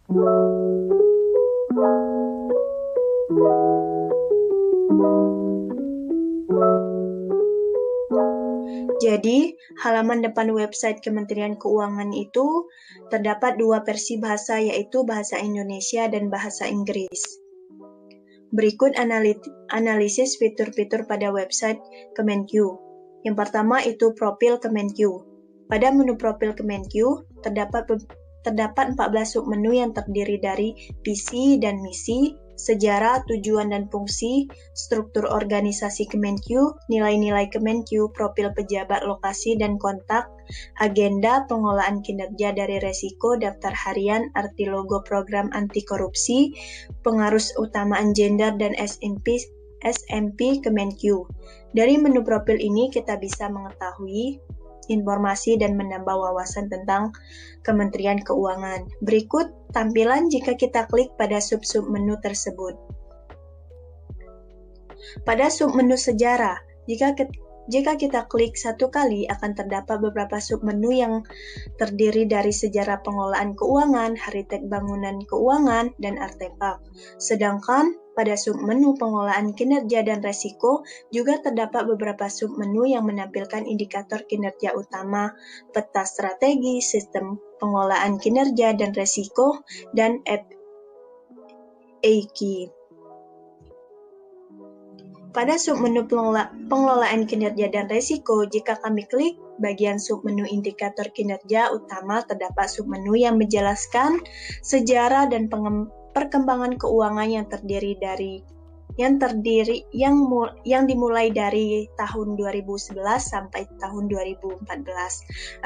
Jadi, halaman depan website Kementerian Keuangan itu terdapat dua versi bahasa, yaitu bahasa Indonesia dan bahasa Inggris. Berikut analisis fitur-fitur pada website Kemenq. Yang pertama itu profil Kemenq. Pada menu profil Kemenq terdapat 14 submenu yang terdiri dari visi dan misi, sejarah, tujuan dan fungsi, struktur organisasi Kemenq, nilai-nilai Kemenq, profil pejabat, lokasi dan kontak, agenda, pengolahan kinerja dari resiko, daftar harian, arti logo program anti korupsi, pengaruh utamaan gender dan SMP Kemenq. Dari menu profil ini kita bisa mengetahui informasi dan menambah wawasan tentang Kementerian Keuangan. Berikut tampilan jika kita klik pada sub-sub menu tersebut. Pada submenu sejarah, jika kita klik satu kali akan terdapat beberapa submenu yang terdiri dari sejarah pengolahan keuangan, heritage bangunan keuangan, dan artefak. Sedangkan pada submenu pengolahan kinerja dan resiko juga terdapat beberapa submenu yang menampilkan indikator kinerja utama, peta strategi, sistem pengolahan kinerja dan resiko, dan FAQ. Pada submenu pengelolaan kinerja dan resiko, jika kami klik bagian submenu indikator kinerja utama, terdapat submenu yang menjelaskan sejarah dan perkembangan keuangan yang dimulai dari tahun 2011 sampai tahun 2014.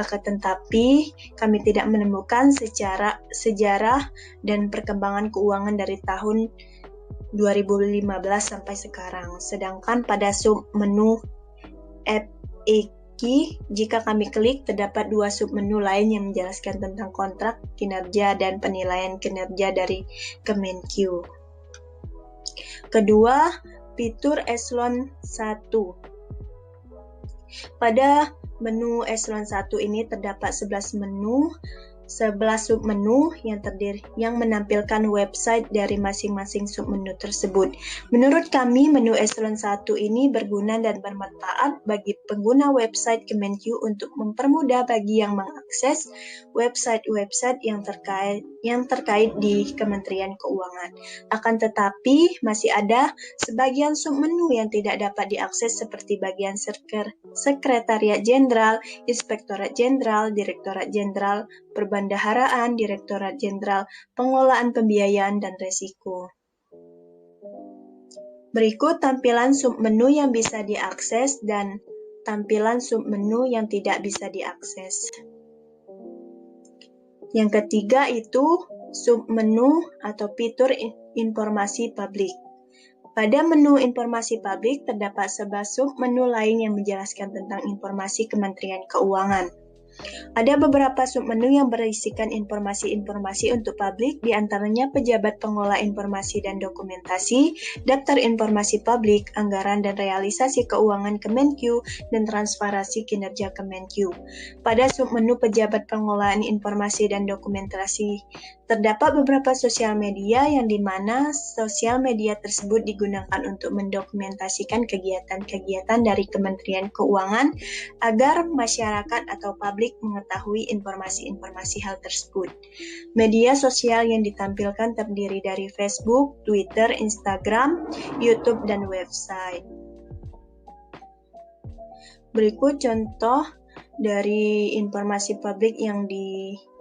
Akan tetapi, kami tidak menemukan sejarah dan perkembangan keuangan dari tahun 2015 sampai sekarang. Sedangkan pada submenu FAQ, jika kami klik, terdapat dua submenu lain yang menjelaskan tentang kontrak kinerja dan penilaian kinerja dari Kemenq. Kedua, fitur eselon 1. Pada menu eselon 1 ini terdapat 11 submenu yang menampilkan website dari masing-masing submenu tersebut. Menurut kami, menu eselon 1 ini berguna dan bermanfaat bagi pengguna website Kemenq untuk mempermudah bagi yang mengakses website-website yang terkait di Kementerian Keuangan. Akan tetapi, masih ada sebagian submenu yang tidak dapat diakses seperti bagian Sekretariat Jenderal, Inspektorat Jenderal, Direktorat Jenderal Perbendaharaan, Direktorat Jenderal Pengelolaan Pembiayaan dan Resiko. Berikut tampilan submenu yang bisa diakses dan tampilan submenu yang tidak bisa diakses. Yang ketiga itu submenu atau fitur informasi publik. Pada menu informasi publik terdapat 11 submenu lain yang menjelaskan tentang informasi Kementerian Keuangan. Ada beberapa submenu yang berisikan informasi-informasi untuk publik, di antaranya pejabat pengelola informasi dan dokumentasi, daftar informasi publik, anggaran dan realisasi keuangan Kemenq, dan transparansi kinerja Kemenq. Pada submenu pejabat pengelolaan informasi dan dokumentasi, terdapat beberapa sosial media yang dimana sosial media tersebut digunakan untuk mendokumentasikan kegiatan-kegiatan dari Kementerian Keuangan agar masyarakat atau publik mengetahui informasi-informasi hal tersebut. Media sosial yang ditampilkan terdiri dari Facebook, Twitter, Instagram, YouTube, dan website. Berikut contoh dari informasi publik yang dipublis.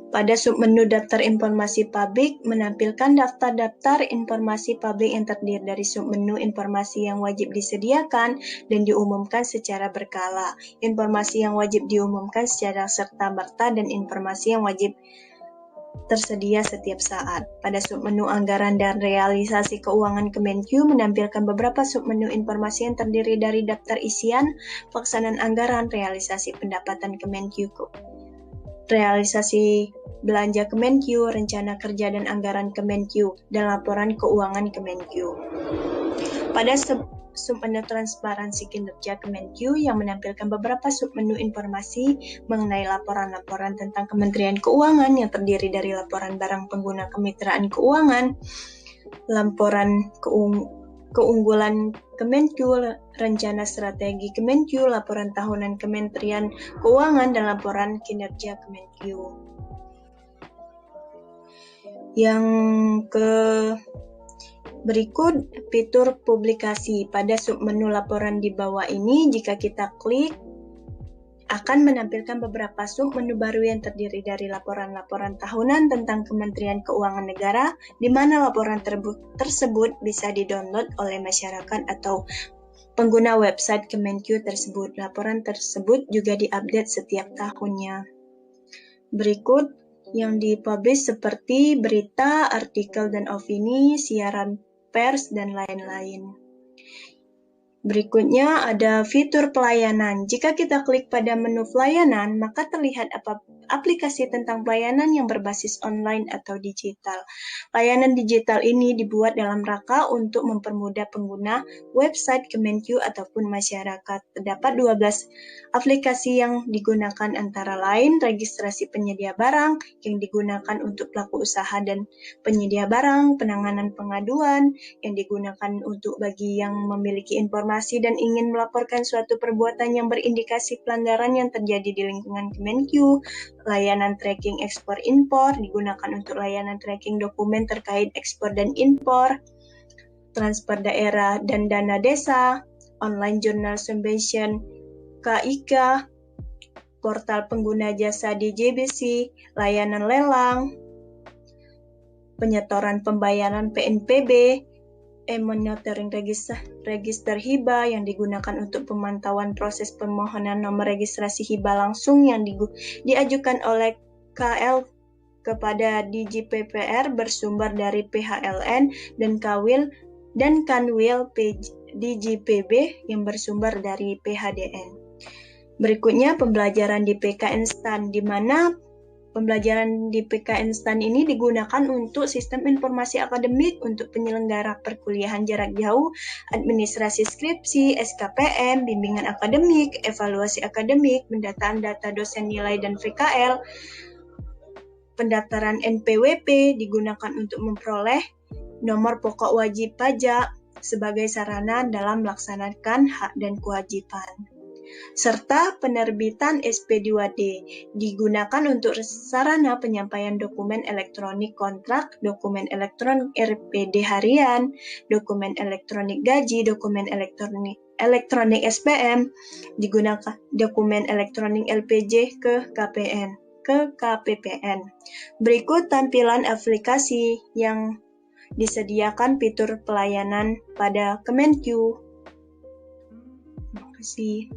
Pada submenu daftar informasi publik menampilkan daftar-daftar informasi publik yang terdiri dari submenu informasi yang wajib disediakan dan diumumkan secara berkala, informasi yang wajib diumumkan secara serta-merta, dan informasi yang wajib tersedia setiap saat. Pada submenu anggaran dan realisasi keuangan Kemenq menampilkan beberapa submenu informasi yang terdiri dari daftar isian, pelaksanaan anggaran, realisasi pendapatan Kemenq, realisasi belanja Kemenq, rencana kerja dan anggaran Kemenq, dan laporan keuangan Kemenq. Pada submenu transparansi kinerja Kemenq yang menampilkan beberapa submenu informasi mengenai laporan-laporan tentang Kementerian Keuangan yang terdiri dari laporan barang pengguna kemitraan keuangan, laporan keunggulan Kemenq, rencana strategi Kemenq, laporan tahunan Kementerian Keuangan, dan laporan kinerja Kemenq. Yang berikut fitur publikasi. Pada submenu laporan di bawah ini, jika kita klik, akan menampilkan beberapa submenu baru yang terdiri dari laporan-laporan tahunan tentang Kementerian Keuangan Negara, di mana laporan tersebut bisa didownload oleh masyarakat atau pengguna website Kemenq tersebut. Laporan tersebut juga diupdate setiap tahunnya. Berikut yang dipublish seperti berita, artikel dan opini, siaran pers, dan lain-lain. Berikutnya ada fitur pelayanan. Jika kita klik pada menu pelayanan, maka terlihat aplikasi tentang pelayanan yang berbasis online atau digital. Layanan digital ini dibuat dalam rangka untuk mempermudah pengguna website Kemenq ataupun masyarakat. Terdapat 12 aplikasi yang digunakan antara lain registrasi penyedia barang yang digunakan untuk pelaku usaha dan penyedia barang, penanganan pengaduan yang digunakan untuk bagi yang memiliki informasi dan ingin melaporkan suatu perbuatan yang berindikasi pelanggaran yang terjadi di lingkungan Kemenq. Layanan tracking ekspor-impor digunakan untuk layanan tracking dokumen terkait ekspor dan impor, transfer daerah dan dana desa, online journal submission KIK, portal pengguna jasa DJBC, layanan lelang, penyetoran pembayaran PNPB, monitoring register hibah yang digunakan untuk pemantauan proses permohonan nomor registrasi hibah langsung yang diajukan oleh KL kepada DJPPR bersumber dari PHLN dan Kanwil DJPB yang bersumber dari PHDN. Berikutnya pembelajaran di PK Instan, di mana pembelajaran di PK Instan ini digunakan untuk sistem informasi akademik untuk penyelenggara perkuliahan jarak jauh, administrasi skripsi, SKPM, bimbingan akademik, evaluasi akademik, pendataan data dosen nilai dan VKL, pendaftaran NPWP digunakan untuk memperoleh nomor pokok wajib pajak sebagai sarana dalam melaksanakan hak dan kewajiban. Serta penerbitan SP2D digunakan untuk sarana penyampaian dokumen elektronik kontrak, dokumen elektronik RPD harian, dokumen elektronik gaji, dokumen elektronik SPM, digunakan dokumen elektronik LPJ ke KPPN. Berikut tampilan aplikasi yang disediakan fitur pelayanan pada Kemenq. Terima kasih.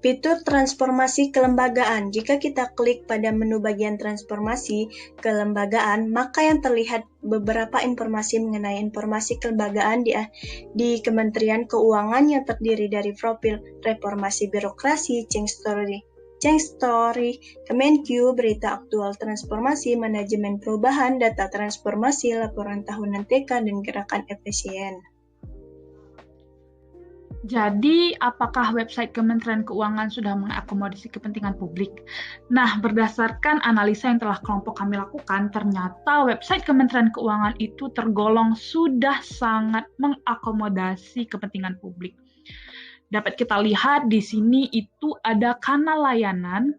Fitur transformasi kelembagaan. Jika kita klik pada menu bagian transformasi kelembagaan, maka yang terlihat beberapa informasi mengenai informasi kelembagaan di Kementerian Keuangan yang terdiri dari profil reformasi birokrasi, change story Kemenq, berita aktual transformasi, manajemen perubahan, data transformasi, laporan tahunan TK, dan gerakan efisien. Jadi, apakah website Kementerian Keuangan sudah mengakomodasi kepentingan publik? Nah, berdasarkan analisa yang telah kelompok kami lakukan, ternyata website Kementerian Keuangan itu tergolong sudah sangat mengakomodasi kepentingan publik. Dapat kita lihat di sini itu ada kanal layanan.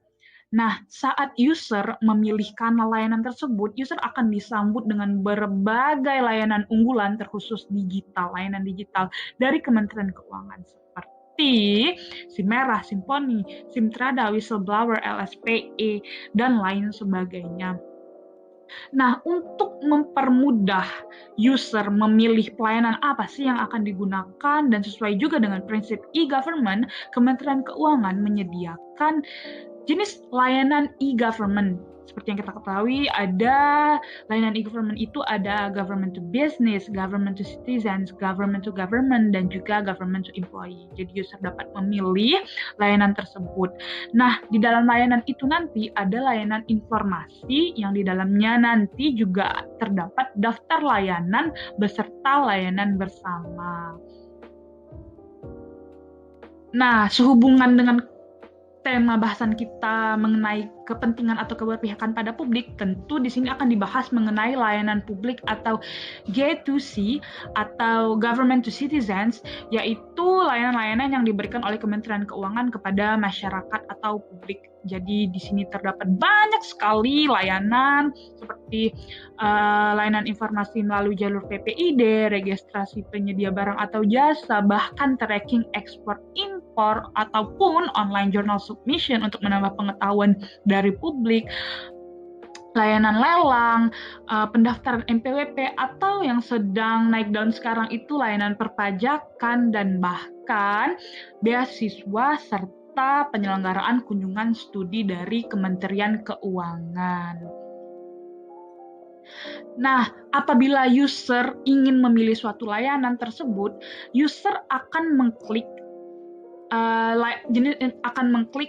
Nah, saat user memilih kanal layanan tersebut, user akan disambut dengan berbagai layanan unggulan terkhusus digital, layanan digital dari Kementerian Keuangan seperti SIM Merah, SIM Poni, SIM Trada, Whistleblower, LSPE, dan lain sebagainya. Nah, untuk mempermudah user memilih pelayanan apa sih yang akan digunakan dan sesuai juga dengan prinsip e-government, Kementerian Keuangan menyediakan jenis layanan e-government. Seperti yang kita ketahui, ada layanan e-government itu ada government to business, government to citizens, government to government, dan juga government to employee. Jadi user dapat memilih layanan tersebut. Nah, di dalam layanan itu nanti ada layanan informasi yang di dalamnya nanti juga terdapat daftar layanan beserta layanan bersama. Nah, sehubungan dengan tema bahasan kita mengenai kepentingan atau keberpihakan pada publik, tentu di sini akan dibahas mengenai layanan publik atau G2C atau Government to Citizens, yaitu layanan-layanan yang diberikan oleh Kementerian Keuangan kepada masyarakat atau publik. Jadi di sini terdapat banyak sekali layanan seperti layanan informasi melalui jalur PPID, registrasi penyedia barang atau jasa, bahkan tracking ekspor impor ataupun online journal submission untuk menambah pengetahuan dari publik, layanan lelang, pendaftaran NPWP, atau yang sedang naik daun sekarang itu layanan perpajakan dan bahkan beasiswa serta penyelenggaraan kunjungan studi dari Kementerian Keuangan. Nah, apabila user ingin memilih suatu layanan tersebut, user akan mengklik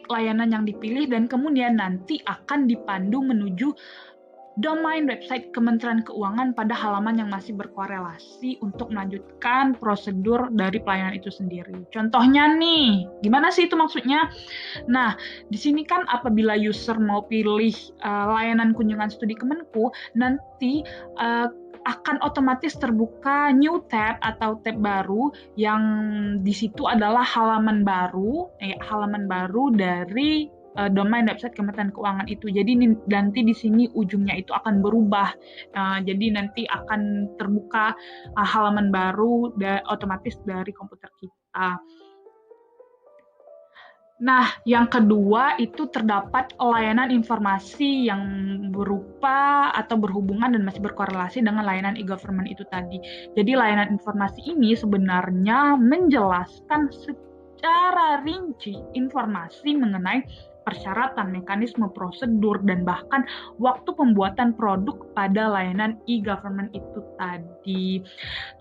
layanan yang dipilih dan kemudian nanti akan dipandu menuju domain website Kementerian Keuangan pada halaman yang masih berkorelasi untuk melanjutkan prosedur dari pelayanan itu sendiri. Contohnya nih, gimana sih itu maksudnya? Nah, di sini kan apabila user mau pilih layanan kunjungan studi Kemenku, nanti akan otomatis terbuka new tab atau tab baru yang di situ adalah halaman baru dari domain website Kementerian Keuangan itu. Jadi nanti di sini ujungnya itu akan berubah. Jadi nanti akan terbuka halaman baru otomatis dari komputer kita. Nah, yang kedua itu terdapat layanan informasi yang berupa atau berhubungan dan masih berkorelasi dengan layanan e-government itu tadi. Jadi layanan informasi ini sebenarnya menjelaskan secara rinci informasi mengenai persyaratan, mekanisme, prosedur, dan bahkan waktu pembuatan produk pada layanan e-government itu tadi.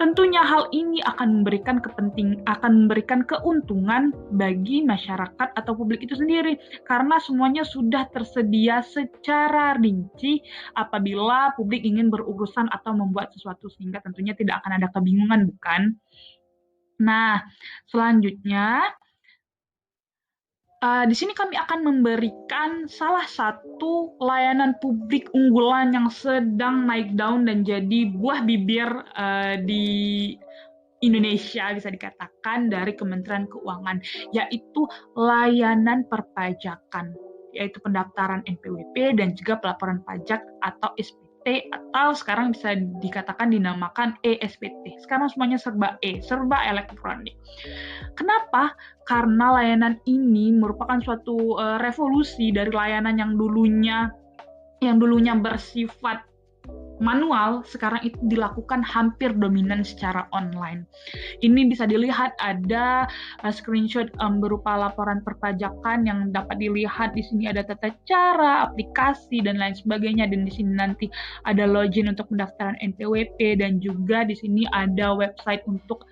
Tentunya hal ini akan memberikan keuntungan bagi masyarakat atau publik itu sendiri, karena semuanya sudah tersedia secara rinci apabila publik ingin berurusan atau membuat sesuatu, sehingga tentunya tidak akan ada kebingungan, bukan? Nah, selanjutnya di sini kami akan memberikan salah satu layanan publik unggulan yang sedang naik daun dan jadi buah bibir di Indonesia, bisa dikatakan, dari Kementerian Keuangan, yaitu layanan perpajakan, yaitu pendaftaran NPWP dan juga pelaporan pajak atau SPT, atau sekarang bisa dikatakan dinamakan e-SPT. Sekarang semuanya serba elektronik. Kenapa? Karena layanan ini merupakan suatu revolusi dari layanan yang dulunya bersifat manual, sekarang itu dilakukan hampir dominan secara online. Ini bisa dilihat ada screenshot berupa laporan perpajakan yang dapat dilihat. Di sini ada tata cara, aplikasi, dan lain sebagainya. Dan di sini nanti ada login untuk pendaftaran NPWP, dan juga di sini ada website untuk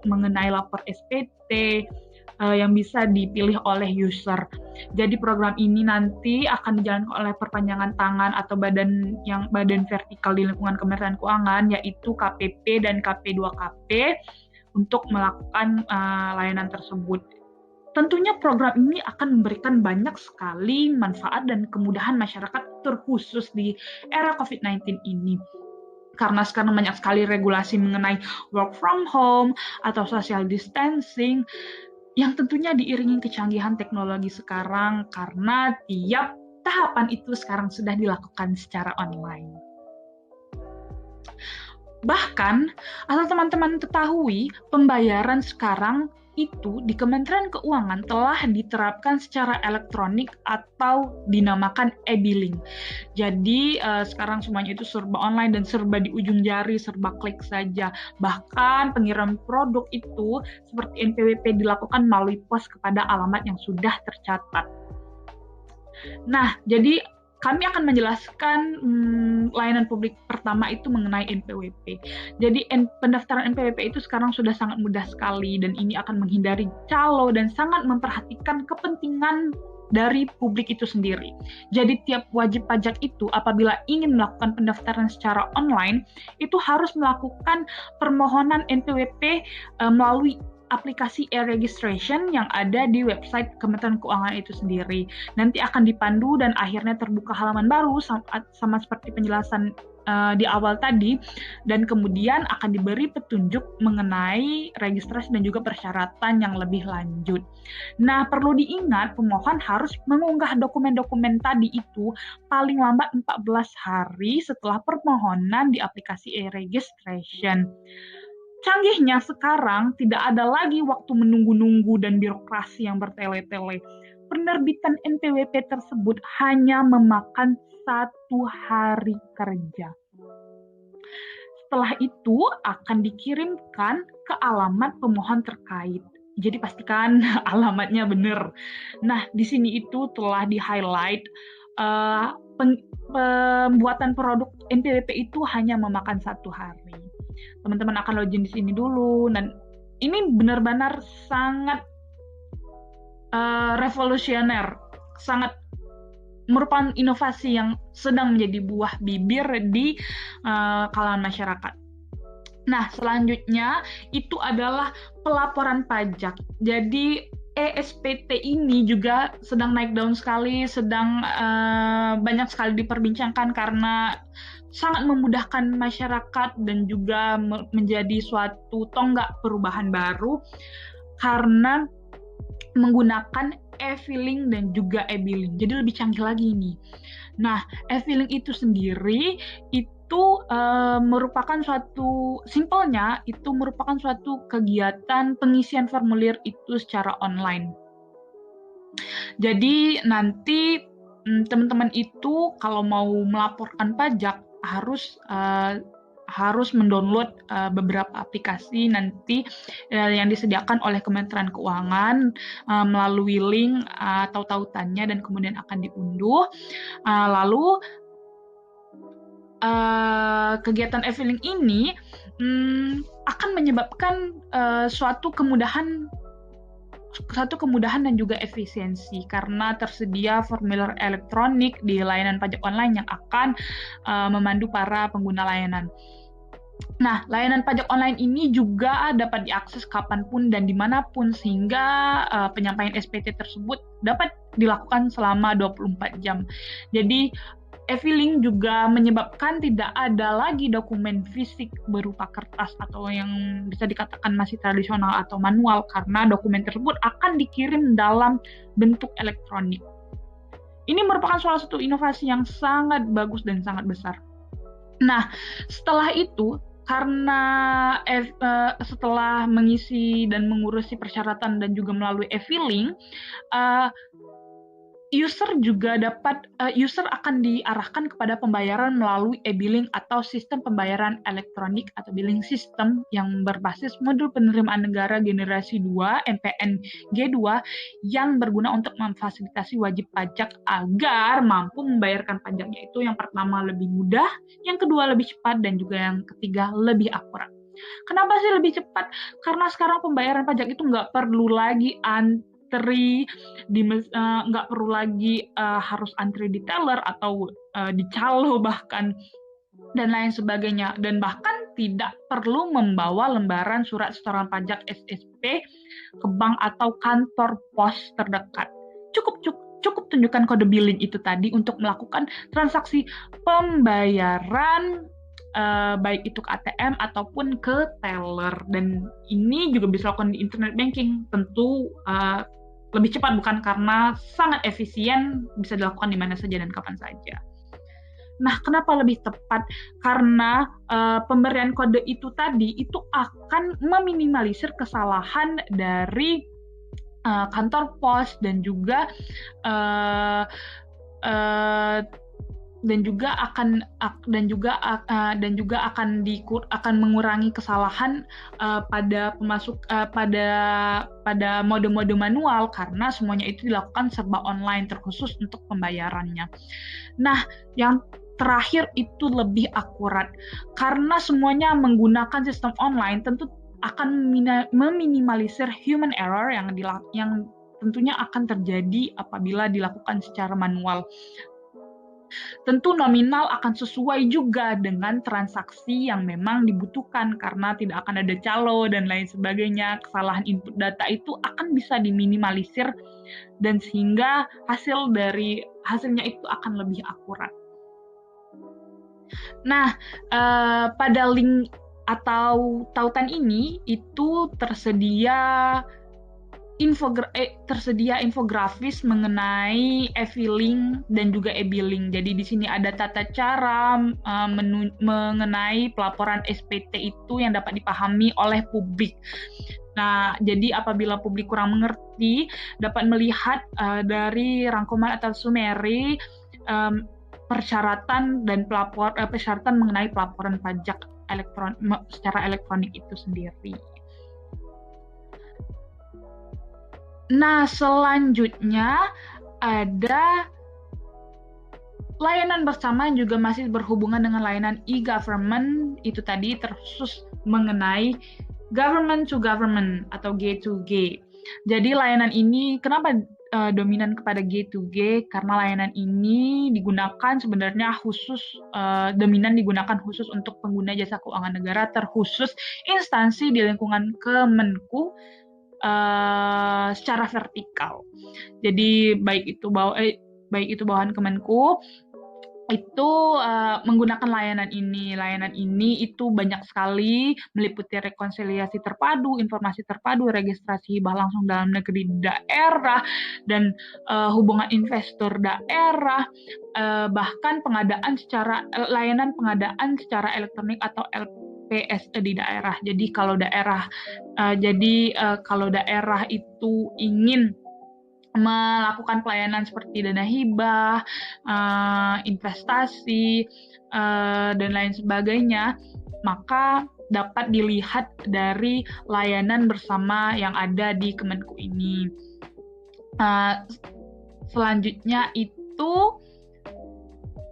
mengenai lapor SPT yang bisa dipilih oleh user. Jadi program ini nanti akan dijalankan oleh perpanjangan tangan atau badan vertikal di lingkungan Kementerian Keuangan, yaitu KPP dan KP2KP, untuk melakukan layanan tersebut. Tentunya program ini akan memberikan banyak sekali manfaat dan kemudahan masyarakat, terkhusus di era COVID-19 ini. Karena sekarang banyak sekali regulasi mengenai work from home atau social distancing, yang tentunya diiringi kecanggihan teknologi sekarang, karena tiap tahapan itu sekarang sudah dilakukan secara online. Bahkan, asal teman-teman ketahui, pembayaran sekarang itu di Kementerian Keuangan telah diterapkan secara elektronik atau dinamakan e-billing. Jadi sekarang semuanya itu serba online dan serba di ujung jari, serba klik saja. Bahkan pengiriman produk itu seperti NPWP dilakukan melalui pos kepada alamat yang sudah tercatat. Nah, jadi kami akan menjelaskan layanan publik pertama itu mengenai NPWP. Jadi pendaftaran NPWP itu sekarang sudah sangat mudah sekali dan ini akan menghindari calo dan sangat memperhatikan kepentingan dari publik itu sendiri. Jadi tiap wajib pajak itu apabila ingin melakukan pendaftaran secara online itu harus melakukan permohonan NPWP melalui aplikasi e-registration yang ada di website Kementerian Keuangan itu sendiri. Nanti akan dipandu dan akhirnya terbuka halaman baru sama seperti penjelasan di awal tadi, dan kemudian akan diberi petunjuk mengenai registrasi dan juga persyaratan yang lebih lanjut. Nah, perlu diingat pemohon harus mengunggah dokumen-dokumen tadi itu paling lambat 14 hari setelah permohonan di aplikasi e-registration. Canggihnya sekarang tidak ada lagi waktu menunggu-nunggu dan birokrasi yang bertele-tele. Penerbitan NPWP tersebut hanya memakan 1 hari kerja. Setelah itu akan dikirimkan ke alamat pemohon terkait. Jadi pastikan alamatnya benar. Nah, di sini itu telah di-highlight pembuatan produk NPWP itu hanya memakan 1 hari. Teman-teman akan login di sini dulu, dan ini benar-benar sangat revolusioner, sangat merupakan inovasi yang sedang menjadi buah bibir di kalangan masyarakat. Nah, selanjutnya itu adalah pelaporan pajak. Jadi ESPT ini juga sedang naik daun sekali, sedang banyak sekali diperbincangkan karena sangat memudahkan masyarakat dan juga menjadi suatu tonggak perubahan baru karena menggunakan e-filing dan juga e-billing. Jadi lebih canggih lagi ini. Nah, e-filing itu sendiri itu merupakan suatu, simpelnya itu merupakan suatu kegiatan pengisian formulir itu secara online. Jadi nanti teman-teman itu kalau mau melaporkan pajak harus mendownload beberapa aplikasi nanti yang disediakan oleh Kementerian Keuangan melalui link atau tautannya, dan kemudian akan diunduh. Lalu kegiatan e-filing ini akan menyebabkan suatu kemudahan dan juga efisiensi karena tersedia formulir elektronik di layanan pajak online yang akan memandu para pengguna layanan. Nah, layanan pajak online ini juga dapat diakses kapanpun dan dimanapun sehingga penyampaian SPT tersebut dapat dilakukan selama 24 jam. Jadi, e-filing juga menyebabkan tidak ada lagi dokumen fisik berupa kertas atau yang bisa dikatakan masih tradisional atau manual karena dokumen tersebut akan dikirim dalam bentuk elektronik. Ini merupakan salah satu inovasi yang sangat bagus dan sangat besar. Nah, setelah itu, karena setelah mengisi dan mengurusi persyaratan dan juga melalui e-filing, user akan diarahkan kepada pembayaran melalui e-billing atau sistem pembayaran elektronik atau billing system yang berbasis modul penerimaan negara generasi 2 MPN G2 yang berguna untuk memfasilitasi wajib pajak agar mampu membayarkan pajaknya itu yang pertama lebih mudah, yang kedua lebih cepat, dan juga yang ketiga lebih akurat. Kenapa sih lebih cepat? Karena sekarang pembayaran pajak itu nggak perlu lagi nggak perlu lagi harus antri di teller atau di calo bahkan dan lain sebagainya, dan bahkan tidak perlu membawa lembaran surat setoran pajak SSP ke bank atau kantor pos terdekat. Cukup tunjukkan kode billing itu tadi untuk melakukan transaksi pembayaran baik itu ke ATM ataupun ke teller, dan ini juga bisa dilakukan di internet banking. Tentu lebih cepat bukan, karena sangat efisien, bisa dilakukan di mana saja dan kapan saja. Nah, kenapa lebih tepat? Karena pemberian kode itu tadi itu akan meminimalisir kesalahan dari kantor pos dan juga uh, uh, dan juga akan mengurangi kesalahan pada mode-mode manual karena semuanya itu dilakukan serba online terkhusus untuk pembayarannya. Nah, yang terakhir itu lebih akurat karena semuanya menggunakan sistem online, tentu akan meminimalisir human error yang tentunya akan terjadi apabila dilakukan secara manual. Tentu nominal akan sesuai juga dengan transaksi yang memang dibutuhkan karena tidak akan ada calo dan lain sebagainya. Kesalahan input data itu akan bisa diminimalisir dan sehingga hasilnya itu akan lebih akurat. Nah, pada link atau tautan ini itu tersedia infografis mengenai e-filing dan juga e-billing. Jadi di sini ada tata cara mengenai pelaporan SPT itu yang dapat dipahami oleh publik. Nah, jadi apabila publik kurang mengerti, dapat melihat dari rangkuman atau summary persyaratan mengenai pelaporan pajak secara elektronik itu sendiri. Nah, selanjutnya ada layanan bersama yang juga masih berhubungan dengan layanan e-government, itu tadi terkhusus mengenai government to government atau G2G. Jadi layanan ini kenapa dominan kepada G2G? Karena layanan ini dominan digunakan khusus untuk pengguna jasa keuangan negara, terkhusus instansi di lingkungan Kemenku secara vertikal. Jadi baik itu bawahan Kemenku itu menggunakan layanan ini. Layanan ini itu banyak sekali meliputi rekonsiliasi terpadu, informasi terpadu, registrasi hibah langsung dalam negeri daerah dan hubungan investor daerah, bahkan layanan pengadaan secara elektronik atau PSE di daerah. Jadi kalau daerah itu ingin melakukan pelayanan seperti dana hibah, investasi, dan lain sebagainya, maka dapat dilihat dari layanan bersama yang ada di Kemenku ini. Selanjutnya itu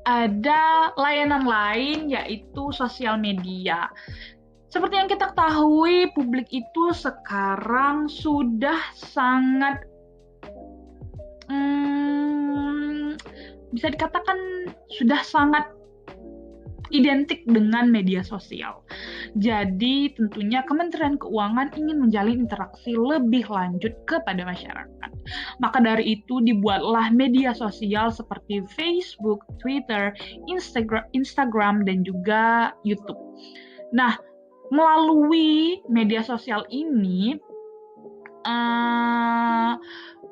ada layanan lain yaitu sosial media. Seperti yang kita ketahui, publik itu sekarang sudah sangat bisa dikatakan sudah sangat identik dengan media sosial. Jadi tentunya Kementerian Keuangan ingin menjalin interaksi lebih lanjut kepada masyarakat. Maka dari itu dibuatlah media sosial seperti Facebook, Twitter, Instagram, dan juga YouTube. Nah, melalui media sosial ini,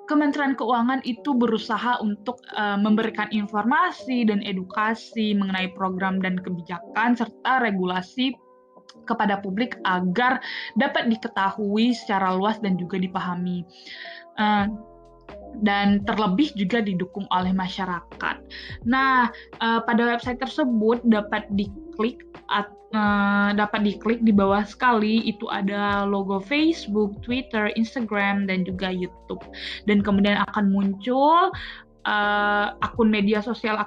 Kementerian Keuangan itu berusaha untuk memberikan informasi dan edukasi mengenai program dan kebijakan serta regulasi kepada publik agar dapat diketahui secara luas dan juga dipahami. Dan terlebih juga didukung oleh masyarakat. Nah, pada website tersebut dapat diklik di bawah sekali itu ada logo Facebook, Twitter, Instagram, dan juga YouTube. Dan kemudian akan muncul akun media sosial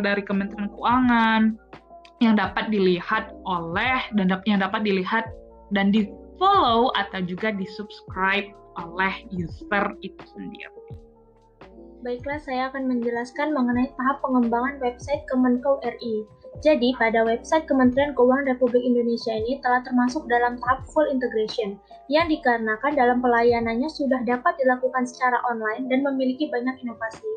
dari Kementerian Keuangan yang dapat dilihat dan di-follow atau juga di-subscribe oleh user itu sendiri. Baiklah, saya akan menjelaskan mengenai tahap pengembangan website Kemenko RI. Jadi, pada website Kementerian Keuangan Republik Indonesia ini telah termasuk dalam tahap full integration, yang dikarenakan dalam pelayanannya sudah dapat dilakukan secara online dan memiliki banyak inovasi.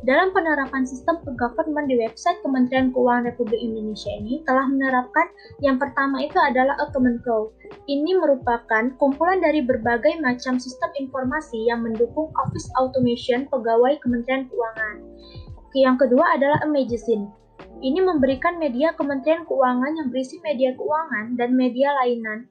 Dalam penerapan sistem e-government di website Kementerian Keuangan Republik Indonesia ini telah menerapkan yang pertama itu adalah e-Kemenko. Ini merupakan kumpulan dari berbagai macam sistem informasi yang mendukung office automation pegawai Kementerian Keuangan. Yang kedua adalah e-Magazine. Ini memberikan media Kementerian Keuangan yang berisi media keuangan dan media lainnya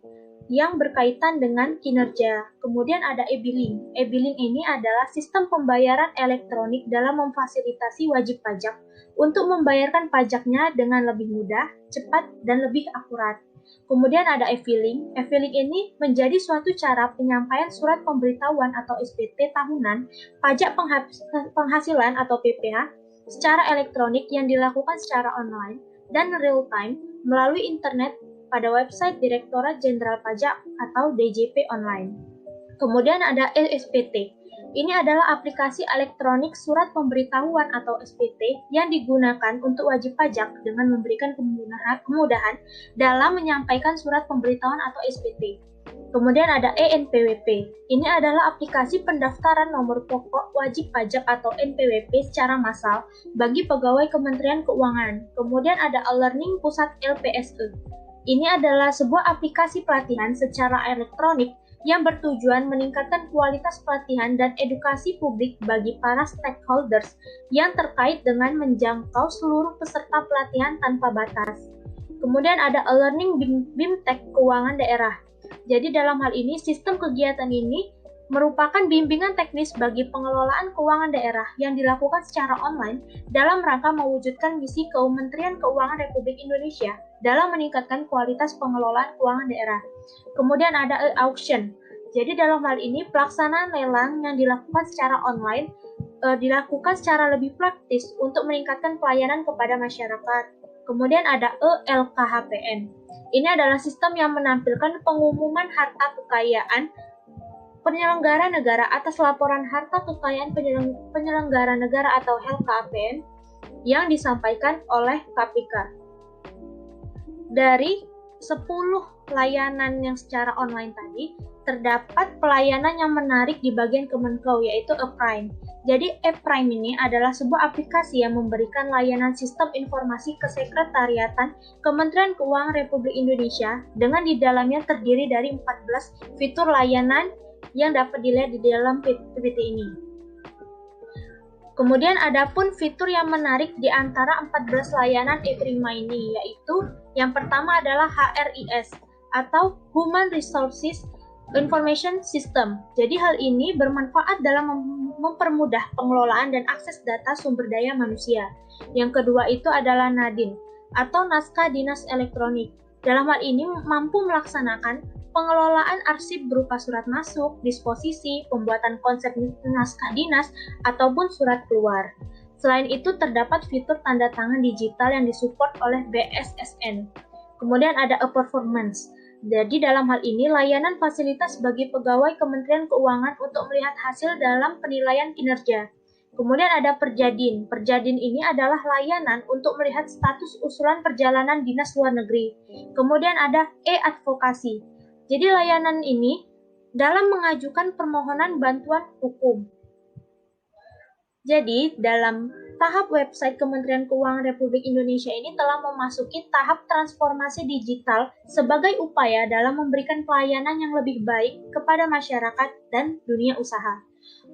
yang berkaitan dengan kinerja. Kemudian ada e-billing. E-billing ini adalah sistem pembayaran elektronik dalam memfasilitasi wajib pajak untuk membayarkan pajaknya dengan lebih mudah, cepat, dan lebih akurat. Kemudian ada e-filing. E-filing ini menjadi suatu cara penyampaian surat pemberitahuan atau SPT tahunan pajak penghasilan atau PPh secara elektronik yang dilakukan secara online dan real time melalui internet pada website Direktorat Jenderal Pajak atau DJP online. Kemudian ada e-SPT. Ini adalah aplikasi elektronik surat pemberitahuan atau SPT yang digunakan untuk wajib pajak dengan memberikan kemudahan dalam menyampaikan surat pemberitahuan atau SPT. Kemudian ada e-NPWP. Ini adalah aplikasi pendaftaran nomor pokok wajib pajak atau NPWP secara massal bagi pegawai Kementerian Keuangan. Kemudian ada e-learning pusat LPSE. Ini adalah sebuah aplikasi pelatihan secara elektronik yang bertujuan meningkatkan kualitas pelatihan dan edukasi publik bagi para stakeholders yang terkait dengan menjangkau seluruh peserta pelatihan tanpa batas. Kemudian ada e-learning BIMTEK Keuangan Daerah. Jadi dalam hal ini, sistem kegiatan ini merupakan bimbingan teknis bagi pengelolaan keuangan daerah yang dilakukan secara online dalam rangka mewujudkan misi Kementerian Keuangan Republik Indonesia dalam meningkatkan kualitas pengelolaan keuangan daerah. Kemudian ada auction. Jadi dalam hal ini, pelaksanaan lelang yang dilakukan secara online dilakukan secara lebih praktis untuk meningkatkan pelayanan kepada masyarakat. Kemudian ada LKHPN. Ini adalah sistem yang menampilkan pengumuman harta kekayaan penyelenggara negara atas laporan harta kekayaan penyelenggara negara atau LKHPN yang disampaikan oleh KPK. Dari 10 layanan yang secara online tadi, terdapat pelayanan yang menarik di bagian Kemenkeu, yaitu e-Prime. Jadi e-Prime ini adalah sebuah aplikasi yang memberikan layanan sistem informasi kesekretariatan Kementerian Keuangan Republik Indonesia dengan di dalamnya terdiri dari 14 fitur layanan yang dapat dilihat di dalam PPT ini. Kemudian ada pun fitur yang menarik di antara 14 layanan e-Prima ini, yaitu yang pertama adalah HRIS atau Human Resources Information System. Jadi hal ini bermanfaat dalam mempermudah pengelolaan dan akses data sumber daya manusia. Yang kedua itu adalah NADIN atau Naskah Dinas Elektronik. Dalam hal ini mampu melaksanakan pengelolaan arsip berupa surat masuk, disposisi, pembuatan konsep naskah dinas, ataupun surat keluar. Selain itu, terdapat fitur tanda tangan digital yang disupport oleh BSSN. Kemudian ada e-performance. Jadi dalam hal ini, layanan fasilitas bagi pegawai Kementerian Keuangan untuk melihat hasil dalam penilaian kinerja. Kemudian ada Perjadin. Perjadin ini adalah layanan untuk melihat status usulan perjalanan dinas luar negeri. Kemudian ada e-advokasi. Jadi layanan ini dalam mengajukan permohonan bantuan hukum. Jadi dalam tahap website Kementerian Keuangan Republik Indonesia ini telah memasuki tahap transformasi digital sebagai upaya dalam memberikan pelayanan yang lebih baik kepada masyarakat dan dunia usaha.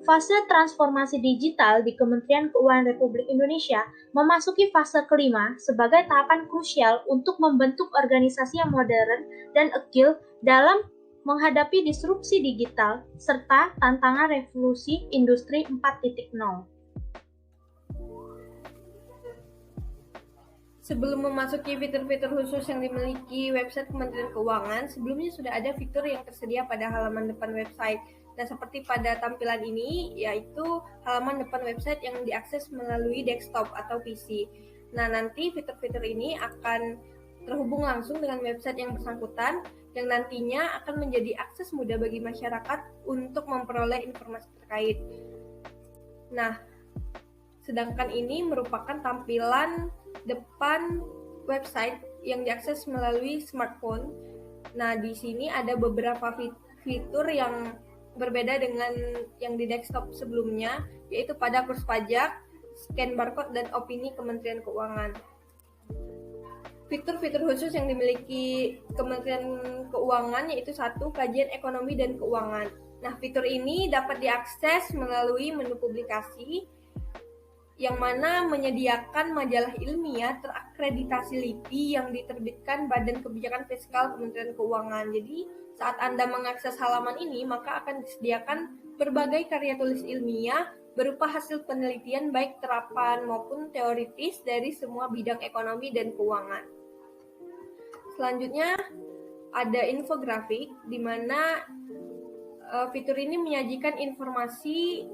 Fase transformasi digital di Kementerian Keuangan Republik Indonesia memasuki fase kelima sebagai tahapan krusial untuk membentuk organisasi yang modern dan agile dalam menghadapi disrupsi digital serta tantangan revolusi industri 4.0. Sebelum memasuki fitur-fitur khusus yang dimiliki website Kementerian Keuangan, sebelumnya sudah ada fitur yang tersedia pada halaman depan website. Dan seperti pada tampilan ini, yaitu halaman depan website yang diakses melalui desktop atau PC. Nah, nanti fitur-fitur ini akan terhubung langsung dengan website yang bersangkutan, yang nantinya akan menjadi akses mudah bagi masyarakat untuk memperoleh informasi terkait. Nah, sedangkan ini merupakan tampilan depan website yang diakses melalui smartphone. Nah, di sini ada beberapa fitur yang berbeda dengan yang di desktop sebelumnya, yaitu pada kurs pajak, scan barcode, dan opini Kementerian Keuangan. Fitur-fitur khusus yang dimiliki Kementerian Keuangan yaitu 1. Kajian ekonomi dan keuangan. Nah, fitur ini dapat diakses melalui menu publikasi. yang mana menyediakan majalah ilmiah terakreditasi LIPI yang diterbitkan Badan Kebijakan Fiskal Kementerian Keuangan. Jadi saat Anda mengakses halaman ini, maka akan disediakan berbagai karya tulis ilmiah berupa hasil penelitian baik terapan maupun teoritis dari semua bidang ekonomi dan keuangan. Selanjutnya ada infografik, di mana fitur ini menyajikan informasi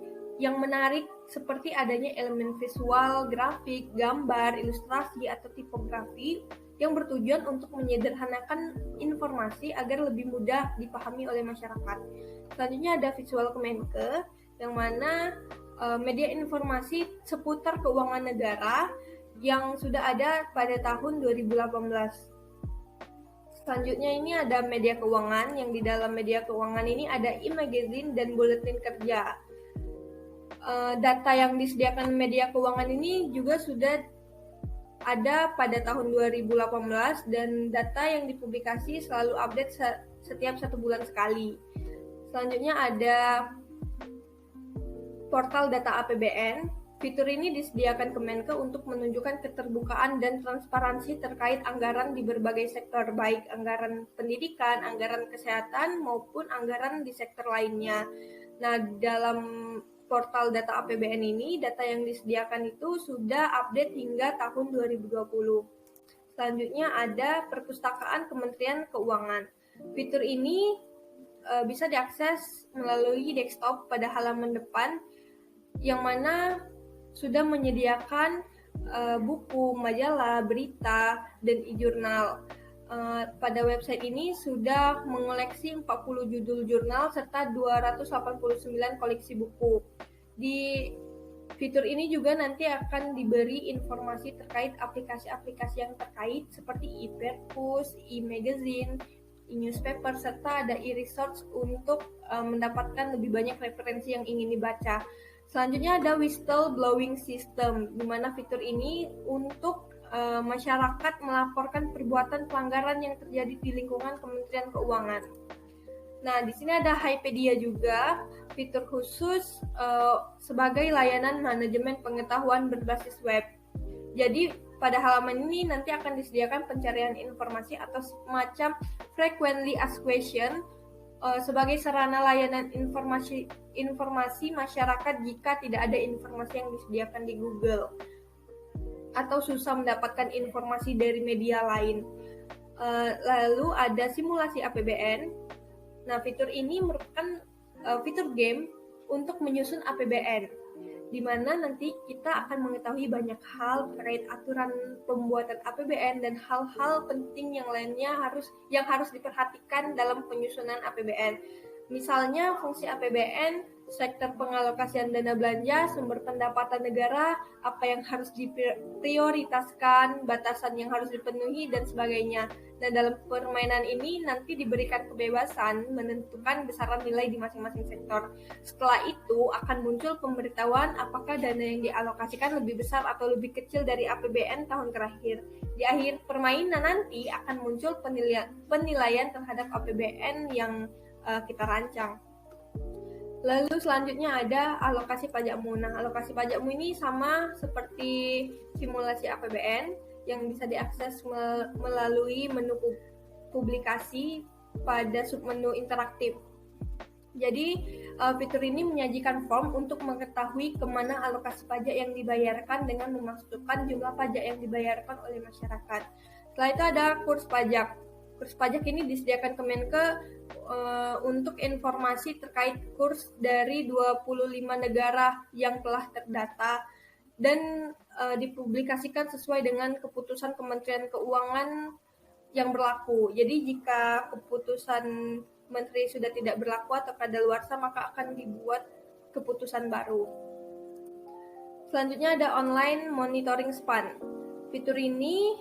yang menarik seperti adanya elemen visual, grafik, gambar, ilustrasi, atau tipografi yang bertujuan untuk menyederhanakan informasi agar lebih mudah dipahami oleh masyarakat. Selanjutnya ada visual Kemenke, yang mana media informasi seputar keuangan negara yang sudah ada pada tahun 2018. Selanjutnya ini ada media keuangan, yang di dalam media keuangan ini ada e-magazine dan buletin kerja. Data yang disediakan media keuangan ini juga sudah ada pada tahun 2018 dan data yang dipublikasi selalu update setiap 1 bulan sekali. Selanjutnya ada portal data APBN. Fitur ini disediakan Kemenke untuk menunjukkan keterbukaan dan transparansi terkait anggaran di berbagai sektor, baik anggaran pendidikan, anggaran kesehatan, maupun anggaran di sektor lainnya. Nah, dalam portal data APBN ini, data yang disediakan itu sudah update hingga tahun 2020. Selanjutnya ada perpustakaan Kementerian Keuangan. Fitur ini bisa diakses melalui desktop pada halaman depan, yang mana sudah menyediakan buku, majalah, berita, dan e-jurnal. Pada website ini sudah mengoleksi 40 judul jurnal serta 289 koleksi buku. Di fitur ini juga nanti akan diberi informasi terkait aplikasi-aplikasi yang terkait seperti e-perpus, e-magazine, e-newspaper, serta ada e-research untuk mendapatkan lebih banyak referensi yang ingin dibaca. Selanjutnya ada whistleblowing system, di mana fitur ini untuk masyarakat melaporkan perbuatan pelanggaran yang terjadi di lingkungan Kementerian Keuangan. Nah, di sini ada Hypedia juga, fitur khusus sebagai layanan manajemen pengetahuan berbasis web. Jadi pada halaman ini nanti akan disediakan pencarian informasi atau semacam frequently asked question sebagai sarana layanan informasi masyarakat jika tidak ada informasi yang disediakan di Google atau susah mendapatkan informasi dari media lain. Lalu ada simulasi APBN. Nah, fitur ini merupakan fitur game untuk menyusun APBN, di mana nanti kita akan mengetahui banyak hal terkait aturan pembuatan APBN dan hal-hal penting yang lainnya yang harus diperhatikan dalam penyusunan APBN. Misalnya fungsi APBN, sektor pengalokasian dana belanja, sumber pendapatan negara, apa yang harus diprioritaskan, batasan yang harus dipenuhi, dan sebagainya. Nah, dalam permainan ini nanti diberikan kebebasan menentukan besaran nilai di masing-masing sektor. Setelah itu akan muncul pemberitahuan apakah dana yang dialokasikan lebih besar atau lebih kecil dari APBN tahun terakhir. Di akhir permainan nanti akan muncul penilaian terhadap APBN yang kita rancang. Lalu selanjutnya ada alokasi pajakmu. Nah, alokasi pajakmu ini sama seperti simulasi APBN yang bisa diakses melalui menu publikasi pada submenu interaktif. Jadi, fitur ini menyajikan form untuk mengetahui kemana alokasi pajak yang dibayarkan dengan memasukkan jumlah pajak yang dibayarkan oleh masyarakat. Setelah itu ada kurs pajak. Kurs pajak ini disediakan Kemenke untuk informasi terkait kurs dari 25 negara yang telah terdata dan dipublikasikan sesuai dengan keputusan Kementerian Keuangan yang berlaku. Jadi jika keputusan Menteri sudah tidak berlaku atau kadaluarsa, maka akan dibuat keputusan baru. Selanjutnya ada online monitoring SPAN. Fitur ini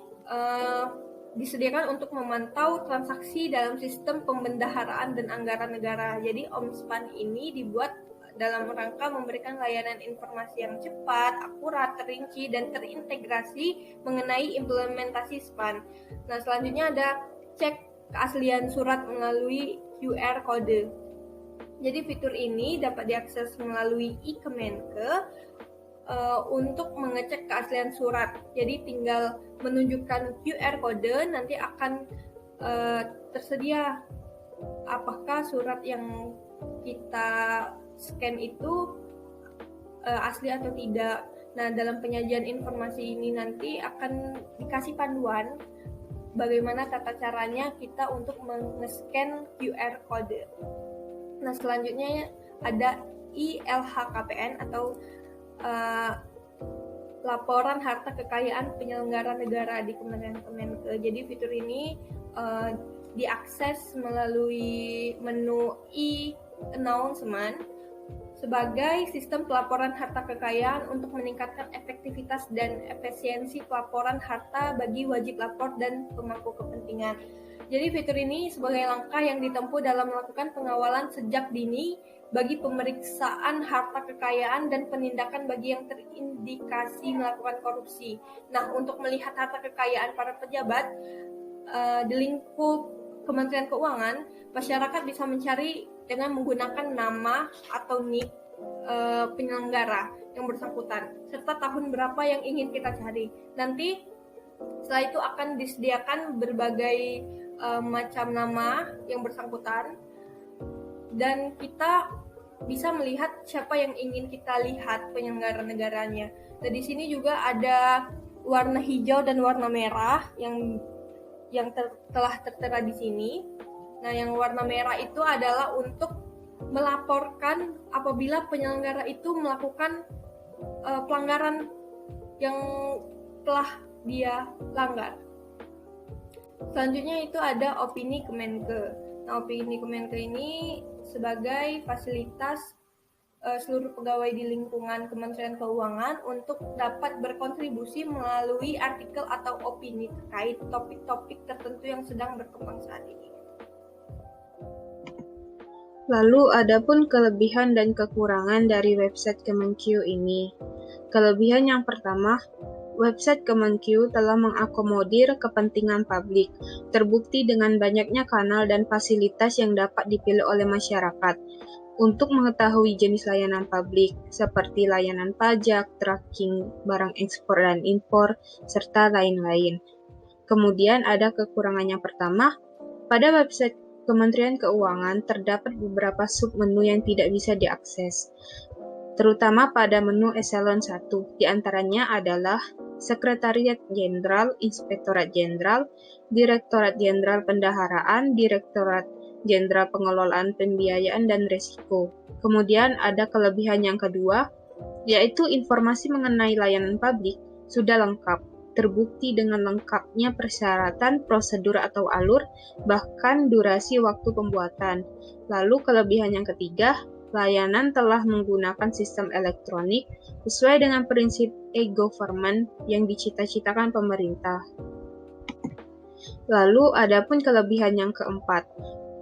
disediakan untuk memantau transaksi dalam sistem pembendaharaan dan anggaran negara. Jadi OMSPAN ini dibuat dalam rangka memberikan layanan informasi yang cepat, akurat, terinci, dan terintegrasi mengenai implementasi SPAN. Nah, selanjutnya ada cek keaslian surat melalui QR code. Jadi fitur ini dapat diakses melalui e-Kemenke untuk mengecek keaslian surat. Jadi tinggal menunjukkan QR code, nanti akan tersedia apakah surat yang kita scan itu asli atau tidak. Nah, dalam penyajian informasi ini nanti akan dikasih panduan bagaimana tata caranya kita untuk men-scan QR code. Nah, selanjutnya ada ILHKPN atau laporan harta kekayaan penyelenggara negara di Kementerian Kemenke. Jadi fitur ini diakses melalui menu e-announcement sebagai sistem pelaporan harta kekayaan untuk meningkatkan efektivitas dan efisiensi pelaporan harta bagi wajib lapor dan pemangku kepentingan. Jadi fitur ini sebagai langkah yang ditempuh dalam melakukan pengawalan sejak dini bagi pemeriksaan harta kekayaan dan penindakan bagi yang terindikasi melakukan korupsi. Nah, untuk melihat harta kekayaan para pejabat di lingkup Kementerian Keuangan, masyarakat bisa mencari dengan menggunakan nama atau NIK penyelenggara yang bersangkutan, serta tahun berapa yang ingin kita cari. Nanti setelah itu akan disediakan berbagai macam nama yang bersangkutan, dan kita bisa melihat siapa yang ingin kita lihat penyelenggara negaranya. Dan di sini juga ada warna hijau dan warna merah yang telah tertera di sini. Nah, yang warna merah itu adalah untuk melaporkan apabila penyelenggara itu melakukan pelanggaran yang telah dia langgar. Selanjutnya itu ada opini Kemenke. Nah, opini Kemenke ini sebagai fasilitas seluruh pegawai di lingkungan Kementerian Keuangan untuk dapat berkontribusi melalui artikel atau opini terkait topik-topik tertentu yang sedang berkembang saat ini. Lalu adapun kelebihan dan kekurangan dari website Kemenkeu ini. Kelebihan yang pertama, website Kemenkeu telah mengakomodir kepentingan publik, terbukti dengan banyaknya kanal dan fasilitas yang dapat dipilih oleh masyarakat untuk mengetahui jenis layanan publik, seperti layanan pajak, tracking barang ekspor dan impor, serta lain-lain. Kemudian ada kekurangan yang pertama, pada website Kementerian Keuangan terdapat beberapa submenu yang tidak bisa diakses, terutama pada menu Eselon 1, di antaranya adalah Sekretariat Jenderal, Inspektorat Jenderal, Direktorat Jenderal Pendaharaan, Direktorat Jenderal Pengelolaan Pembiayaan dan Risiko. Kemudian ada kelebihan yang kedua, yaitu informasi mengenai layanan publik sudah lengkap, terbukti dengan lengkapnya persyaratan, prosedur atau alur, bahkan durasi waktu pembuatan. Lalu kelebihan yang ketiga, layanan telah menggunakan sistem elektronik sesuai dengan prinsip e-government yang dicita-citakan pemerintah. Lalu adapun kelebihan yang keempat,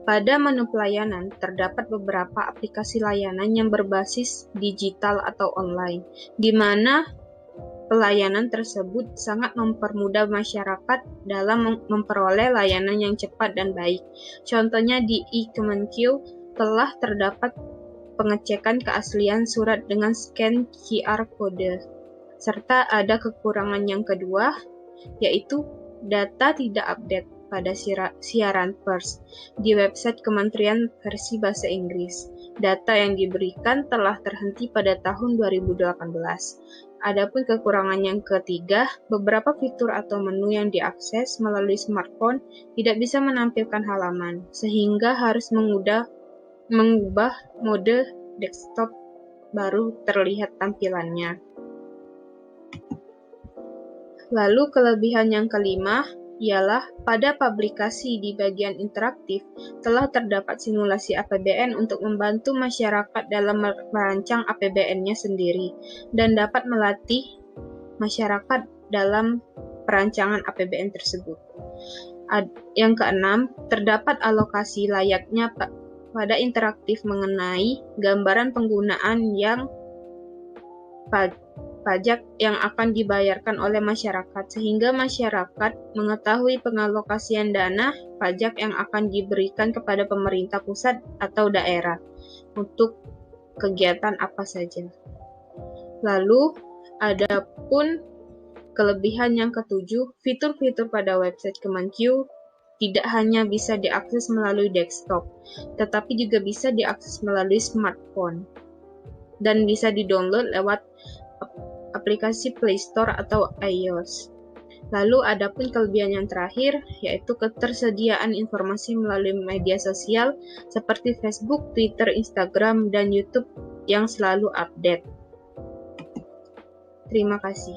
pada menu pelayanan terdapat beberapa aplikasi layanan yang berbasis digital atau online, di mana pelayanan tersebut sangat mempermudah masyarakat dalam memperoleh layanan yang cepat dan baik. Contohnya di e-Kemenkeu telah terdapat pengecekan keaslian surat dengan scan QR code. Serta ada kekurangan yang kedua, yaitu data tidak update pada siaran pers di website Kementerian versi Bahasa Inggris. Data yang diberikan telah terhenti pada tahun 2018. Adapun kekurangan yang ketiga, beberapa fitur atau menu yang diakses melalui smartphone tidak bisa menampilkan halaman, sehingga harus mengubah mode desktop baru terlihat tampilannya. Lalu kelebihan yang kelima ialah pada publikasi di bagian interaktif telah terdapat simulasi APBN untuk membantu masyarakat dalam merancang APBN-nya sendiri dan dapat melatih masyarakat dalam perancangan APBN tersebut. Yang keenam, terdapat alokasi layaknya pada interaktif mengenai gambaran penggunaan yang pajak yang akan dibayarkan oleh masyarakat, sehingga masyarakat mengetahui pengalokasian dana pajak yang akan diberikan kepada pemerintah pusat atau daerah untuk kegiatan apa saja. Lalu, Adapun kelebihan yang ketujuh, fitur-fitur pada website Kemenq tidak hanya bisa diakses melalui desktop, tetapi juga bisa diakses melalui smartphone dan bisa di-download lewat aplikasi Play Store atau iOS. Lalu adapun kelebihan yang terakhir, yaitu ketersediaan informasi melalui media sosial seperti Facebook, Twitter, Instagram, dan YouTube yang selalu update. Terima kasih.